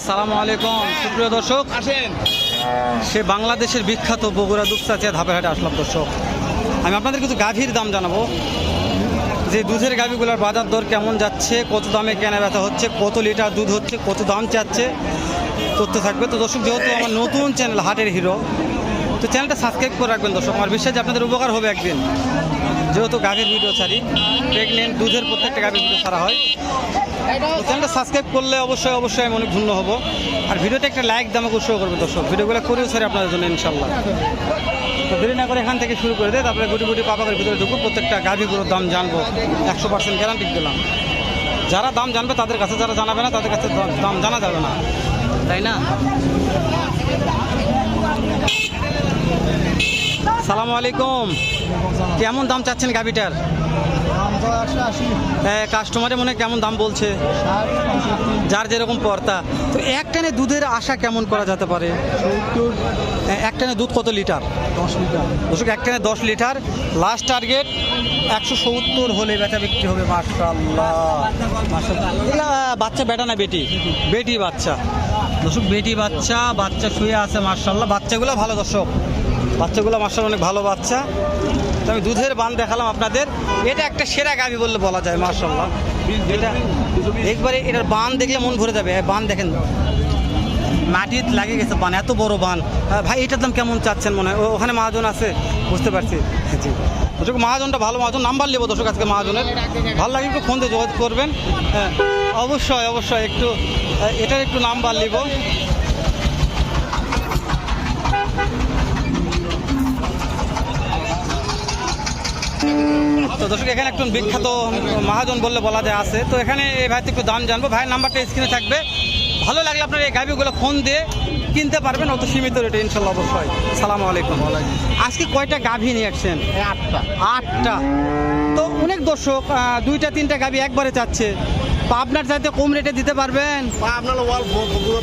আসসালামু আলাইকুম সুপ্রিয় দর্শক, আসেন সে বাংলাদেশের বিখ্যাত বগুড়া দুপচাচিয়া ধাপের হাটে আসলাম। দর্শক, আমি আপনাদের কিছু গাভীর দাম জানাবো, যে দুধের গাভীগুলোর বাজার দর কেমন যাচ্ছে, কত দামে কেনা বেচা হচ্ছে, কত লিটার দুধ হচ্ছে, কত দাম চাচ্ছে, তথ্য থাকবে। তো দর্শক, যেহেতু আমার নতুন চ্যানেল হাটের হিরো, তো চ্যানেলটা সাবস্ক্রাইব করে রাখবেন দর্শক। আমার বিশ্বাস যে আপনাদের উপকার হবে একদিন, যেহেতু গাভীর ভিডিও ছাড়ি, প্রেগনেন্ট দুধের প্রত্যেকটা গাভীর ভিডিও ছাড়া হয়। তো চ্যানেলটা সাবস্ক্রাইব করলে অবশ্যই আমি অনেক ধন্য হবো। আর ভিডিওতে একটা লাইক দিয়ে আমাকে উৎসাহ করবে দর্শক, ভিডিওগুলো করেও ছাড়ি আপনাদের জন্য ইনশাল্লাহ। তো দেরি না করে এখান থেকে শুরু করে দেয়, তারপরে গুটি গুটি পাপাকের ভিতরে ঢুকবো, প্রত্যেকটা গাভীগুলোর দাম জানবো, 100% গ্যারান্টি দিলাম। যারা দাম জানবে তাদের কাছে, যারা জানাবে না তাদের কাছে দাম জানা যাবে না, তাই না? সালামু আলাইকুম, কেমন দাম চাচ্ছেন গাভীটার? কাস্টমারে মনে কেমন দাম বলছে, যার যেরকম পর্তা। তো এক টানে দুধের আশা কেমন করা যেতে পারে? এক টানে দুধ কত লিটার? 10 লিটার। দর্শক, এক টানে 10 লিটার, লাস্ট টার্গেট 170 হলে বেচা বিক্রি হবে। মাশাআল্লাহ মাশাআল্লাহ। এগুলা বাচ্চা বেটা না বেটি? বেটি বাচ্চা দর্শক, বেটি বাচ্চা, বাচ্চা শুয়ে আছে মাশাআল্লাহ। বাচ্চাগুলো ভালো দর্শক, বাচ্চাগুলো মাশাআল্লাহ অনেক ভালো বাচ্চা। তো আমি দুধের বান দেখালাম আপনাদের, এটা একটা সেরা গাভী বললে বলা যায় মাশাআল্লাহ। এটা একবারে এটার বান দেখলে মন ভরে যাবে। বান দেখেন, মাটির লাগে গেছে বান, এত বড় বান। ভাই এটার দাম কেমন চাচ্ছেন? মনে হয় ওখানে মহাজন আছে, বুঝতে পারছি। জি দর্শক, মহাজনটা ভালো মহাজন, নাম্বার নেবো দর্শক আজকে মহাজনের। ভালো লাগে একটু ফোন দিয়ে যোগাযোগ করবেন। হ্যাঁ অবশ্যই একটু এটার একটু নাম্বার নেব। তো দর্শক, এখানে একজন বিখ্যাত মহাজন বললে বলা যায় আছে। তো এখানে এই ভাই একটু দাম জানবো। ভাইয়ের নাম্বারটা স্ক্রিনে থাকবে, ভালো লাগলে আপনার এই গাভীগুলো ফোন দিয়ে কিনতে পারবেন, অত সীমিত রেটে ইনশাল্লাহ অবশ্যই। সালামু আলাইকুম। আজকে কয়টা গাভী নিয়ে আসছেন? 8টা। তো অনেক দর্শক 2টা 3টা গাভী একবারে চাচ্ছে, আপনার চাইতে কম রেটে দিতে পারবেন?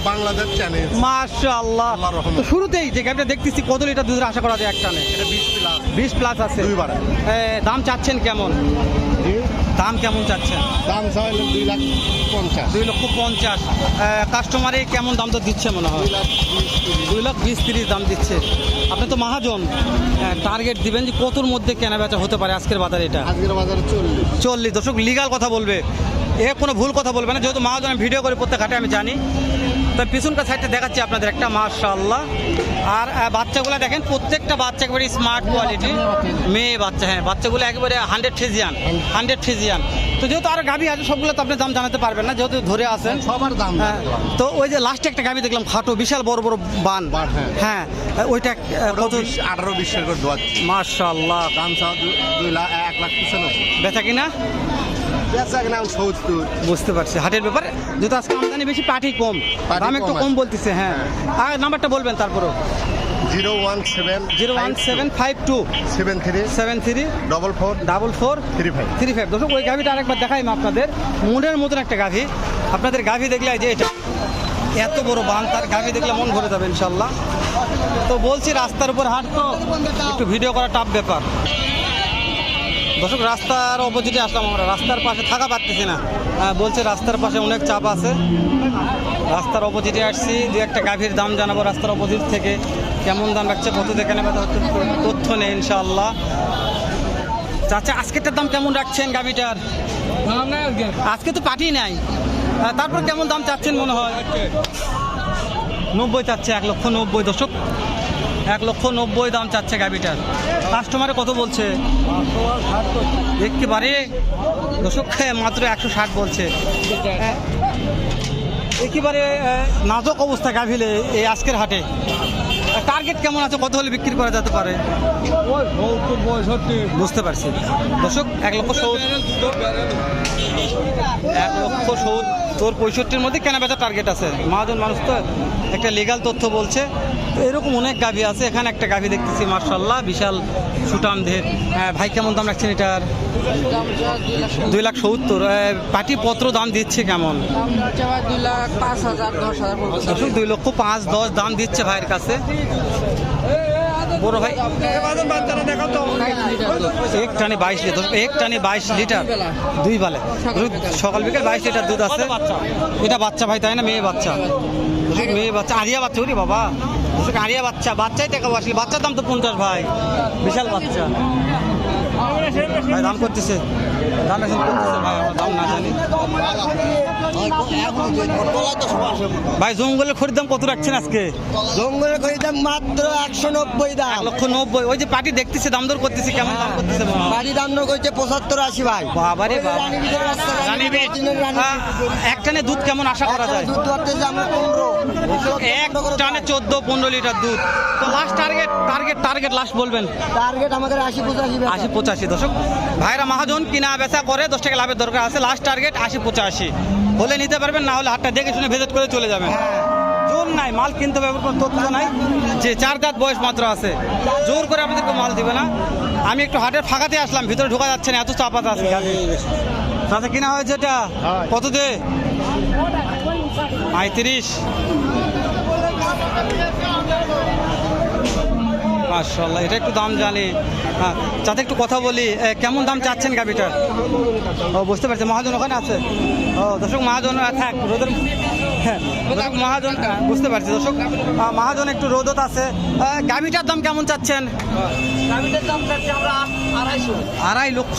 বাংলাদেশ চ্যানেল মাশাআল্লাহ। তো শুরুতেই যে গাভীটা দেখতেছি, কত লিটার দুধের আশা করা যায় একটা? 20 প্লাস আছে। দাম চাচ্ছেন কেমন? দাম কেমন চাচ্ছেন? দাম চাইলে 2,50,000। 2,50,000। কাস্টমারে কেমন দাম তো দিচ্ছে মনে হয়? 2,20,30 দাম দিচ্ছে। আপনি তো মহাজন, টার্গেট দিবেন যে কতর মধ্যে কেনা বেচা হতে পারে আজকের বাজারে? এটা আজকের বাজারে 40। দর্শক, লিগাল কথা বলবে, এ কোনো ভুল কথা বলবে না, যেহেতু মহাজন ভিডিও করে প্রত্যেক ঘাটে আমি জানি। তো পিছনকার সাইডটা দেখাচ্ছি আপনাদের একটা, মাশাআল্লাহ। আর বাচ্চাগুলো দেখেন, প্রত্যেকটা বাচ্চা একেবারে স্মার্ট কোয়ালিটি, মেয়ে বাচ্চা। হ্যাঁ, বাচ্চাগুলো একেবারে 100 ফ্রিজিয়ান। তো যেহেতু আর গাভী আছে, সবগুলো তো আপনি দাম জানাতে পারবেন না, যেহেতু ধরে আসেন সবার দাম। তো ওই যে লাস্টে একটা গাভী দেখলাম, খাটো বিশাল বড় বান। হ্যাঁ, ওইটা কত? 18-20 করে দোয়া। মাশাআল্লাহ। দাম চাও 1,95,000। বেচা কিনা? বেচা কিনা 70। বুঝতে পারছি, হাটের ব্যাপারে যেহেতু আজকে আমদানি বেশি, পাটি কম, দাম একটু কম বলতেছে। হ্যাঁ, আর নাম্বারটা বলবেন তারপরও। 01752 73 44 35। দর্শক, ওই গাভীটা আরেকবার দেখাই আপনাদের, মনের মতন একটা গাভী। আপনাদের গাভী দেখলে যে এটা এত বড় বান, তার গাভী দেখলে মন ভরে যাবে ইনশাল্লাহ। তো বলছি, রাস্তার উপর হাট, তো একটু ভিডিও করা টাফ ব্যাপার দর্শক। রাস্তার অপোজিটে আসলাম আমরা, রাস্তার পাশে থাকা পারতেছি না। বলছে রাস্তার পাশে অনেক চাপ আছে, রাস্তার অপোজিটে আসছি। দু একটা গাভীর দাম জানাবো রাস্তার অপোজিট থেকে, কেমন দাম রাখছে, কত দেখে নেবে তথ্য নেই ইনশাআল্লাহ। চাচা, আজকেরটার দাম কেমন রাখছেন গাভীটার? আজকে তো পাঠি নাই, তারপর কেমন দাম চাচ্ছেন মনে হয়? 90 চাচ্ছে, 1,90,000 দর্শক, 1,90,000 দাম চাচ্ছে গাভীটার। কাস্টমারে কত বলছে? একেবারে দর্শক মাত্র 160 বলছে। একেবারে নাজুক অবস্থা গাভীলে এই আজকের হাটে। টার্গেট কেমন আছে, কত হলে বিক্রি করা যেতে পারে? বুঝতে পারছি দর্শক, 1,65,000 মধ্যে কেনা বেচার টার্গেট আছে। মহাজন মানুষ তো, একটা লিগাল তথ্য বলছে। তো এরকম অনেক গাভী আছে, এখানে একটা গাভী দেখতেছি মাশাআল্লাহ, বিশাল সুটাম দেহের। ভাই কেমন দাম রাখছেন এটার? 2,70,000। পাটি পত্র দাম দিচ্ছে কেমন? 2,05,000 10,000। 2,05,000 10 দাম দিচ্ছে ভাইয়ের কাছে। বড় ভাই এক টানে 22 লিটার, এক টানে 22 লিটার দুই বেলা, সকাল বিকেল 22 লিটার দুধ আছে। এটা বাচ্চা ভাই, তাই না? মেয়ে বাচ্চা, মেয়ে বাচ্চা, আরিয়া বাচ্চা। ওরে বাবা, আরিয়া বাচ্চা, বাচ্চাই টাকা আসলে, বাচ্চার দাম তো 50 ভাই, বিশাল বাচ্চা ভাই। দাম করতেছে, দাম এখন করতেছে ভাই, আমরা দাম না জানি ভাই। জঙ্গলের খড়ির দাম কত রাখছেন আজকে? জঙ্গলের খড়ির দাম মাত্র 190 দাম। 1,90,000। ওই যে পার্টি দেখতেছে, দাম দর করতেছে, কেমন দাম করতেছে? বাড়ি দাম দর করছে 75-80 ভাই। বাবারে বাবা, এক টানে দুধ কেমন আশা করা যায়? দুধ ধরতেছে আমরা 15, এক টানে 14-15 লিটার দুধ। তো লাস্ট টার্গেট লাস্ট বলবেন? টার্গেট আমাদের 80-85। 80-85। দর্শক ভাইরা মহাজন কিনা বেচা করে, 10 টাকা লাভের দরকার আছে। লাস্ট টার্গেট 80-85 হলে নিতে পারবেন, না হলে হাটটা দেখে শুনে ভিজিট করে চলে যাবেন। জোর নাই, মাল কিনতে হবে, কোনো তথ্য নাই যে 4 দাঁত বয়স মাত্র আছে, জোর করে আপনাদেরকে মাল দিবে না। আমি একটু হাটের ফাঁকাতে আসলাম, ভিতরে ঢোকা যাচ্ছে না, এত চাপাত আছে। তাতে কিনা হয়েছে এটা কত দিয়ে? 35। মাশাআল্লাহ, এটা একটু দাম জানি। হ্যাঁ, যাতে একটু কথা বলি, কেমন দাম চাচ্ছেন গাভিটার? ও বুঝতে পারছি, মহাজন ওখানে আছে। ও দর্শক, মহাজন থাক রোদের, হ্যাঁ দর্শক মহাজন, বুঝতে পারছি দর্শক, মহাজন একটু রোদত আছে। গাভিটার দাম কেমন চাচ্ছেন? গাভিটার দাম চাচ্ছি আমরা 250। 2.5 লক্ষ।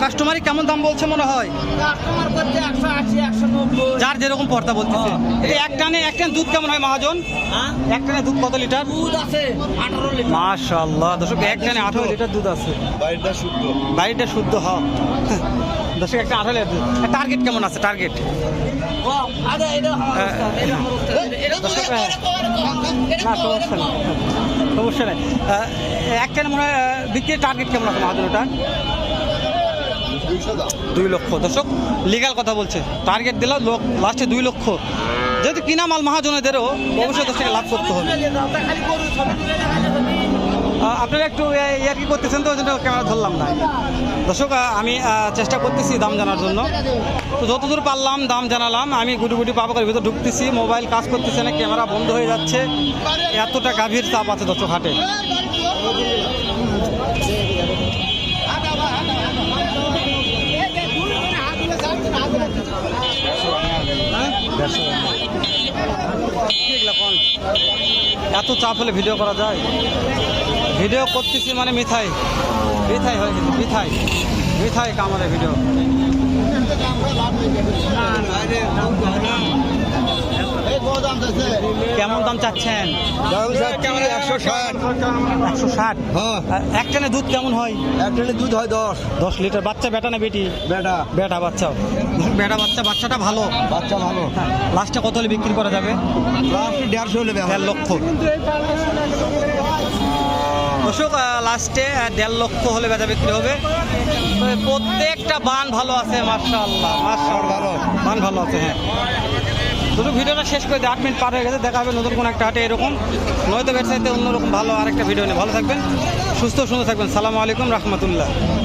কাস্টমারই কেমন দাম বলছে মনে হয়? কাস্টমার করছে 180-190। যার যেরকম পর্দা বলতেছে। এটা এক টানে দুধ কেমন হয় মহাজন? এক টানে দুধ কত লিটার? দুধ আছে 18 লিটার। মাশাআল্লাহ দর্শক, এক টানে 18 লিটার দুধ আছে। বাড়িটা শুদ্ধ হ দর্শক, একটা 18 লিটার দুধ। টার্গেট কেমন আছে? টার্গেট আরে এটা দর্শক, না সমস্যা নেই, সমস্যা নেই। এক টানে মনে হয় বিক্রির টার্গেট কেমন আছে মহাজন? ওটা 2 লক্ষ। দর্শক লিগাল কথা বলছে, টার্গেট দিল লাস্টে 2 লক্ষ। যেহেতু কিনা মাল মহাজনেদেরও অবশ্যই 10 টাকা লাভ করতে হবে। আপনারা একটু ইয়ার কি করতেছেন, তো ওই জন্য ক্যামেরা ধরলাম না। দর্শক আমি চেষ্টা করতেছি দাম জানার জন্য, তো যতদূর পারলাম দাম জানালাম। আমি গুটি পাবকার ভিতরে ঢুকতেছি, মোবাইল কাজ করতেছে না, ক্যামেরা বন্ধ হয়ে যাচ্ছে, এতটা গাভীর চাপ আছে দর্শক হাটে। এত চাপ হলে ভিডিও করা যায়? ভিডিও করতেছি মানে মিঠাই হয়ে গেছে, মিঠাই কামারে ভিডিও। কেমন দাম চাচ্ছেন? 160। এক টানে দুধ কেমন হয়? এক টানে দুধ হয় 10 লিটার। বাচ্চা বেটা না বেটি? বেটা বাচ্চা। বাচ্চাটা ভালো, বাচ্চা ভালো। লাস্টে কত হলে বিক্রি করা যাবে? লাস্ট 150 হলে 1.5 লক্ষ। দর্শক লাস্টে 1.5 লক্ষ হলে বেচা বিক্রি হবে। প্রত্যেকটা বান ভালো আছে, মাশাআল্লাহ মাশাআল্লাহ, বান ভালো আছে। হ্যাঁ দুটো ভিডিওটা শেষ করে 8 মিনিট পার হয়ে গেছে। দেখা হবে নতুন কোনো একটা হাটে এরকম, নয়তো ব্যবসায়ীতে অন্যরকম ভালো আরেকটা ভিডিও নিয়ে। ভালো থাকবেন, সুস্থ সুন্দর থাকবেন। সালামু আলাইকুম রহমতুল্লাহ।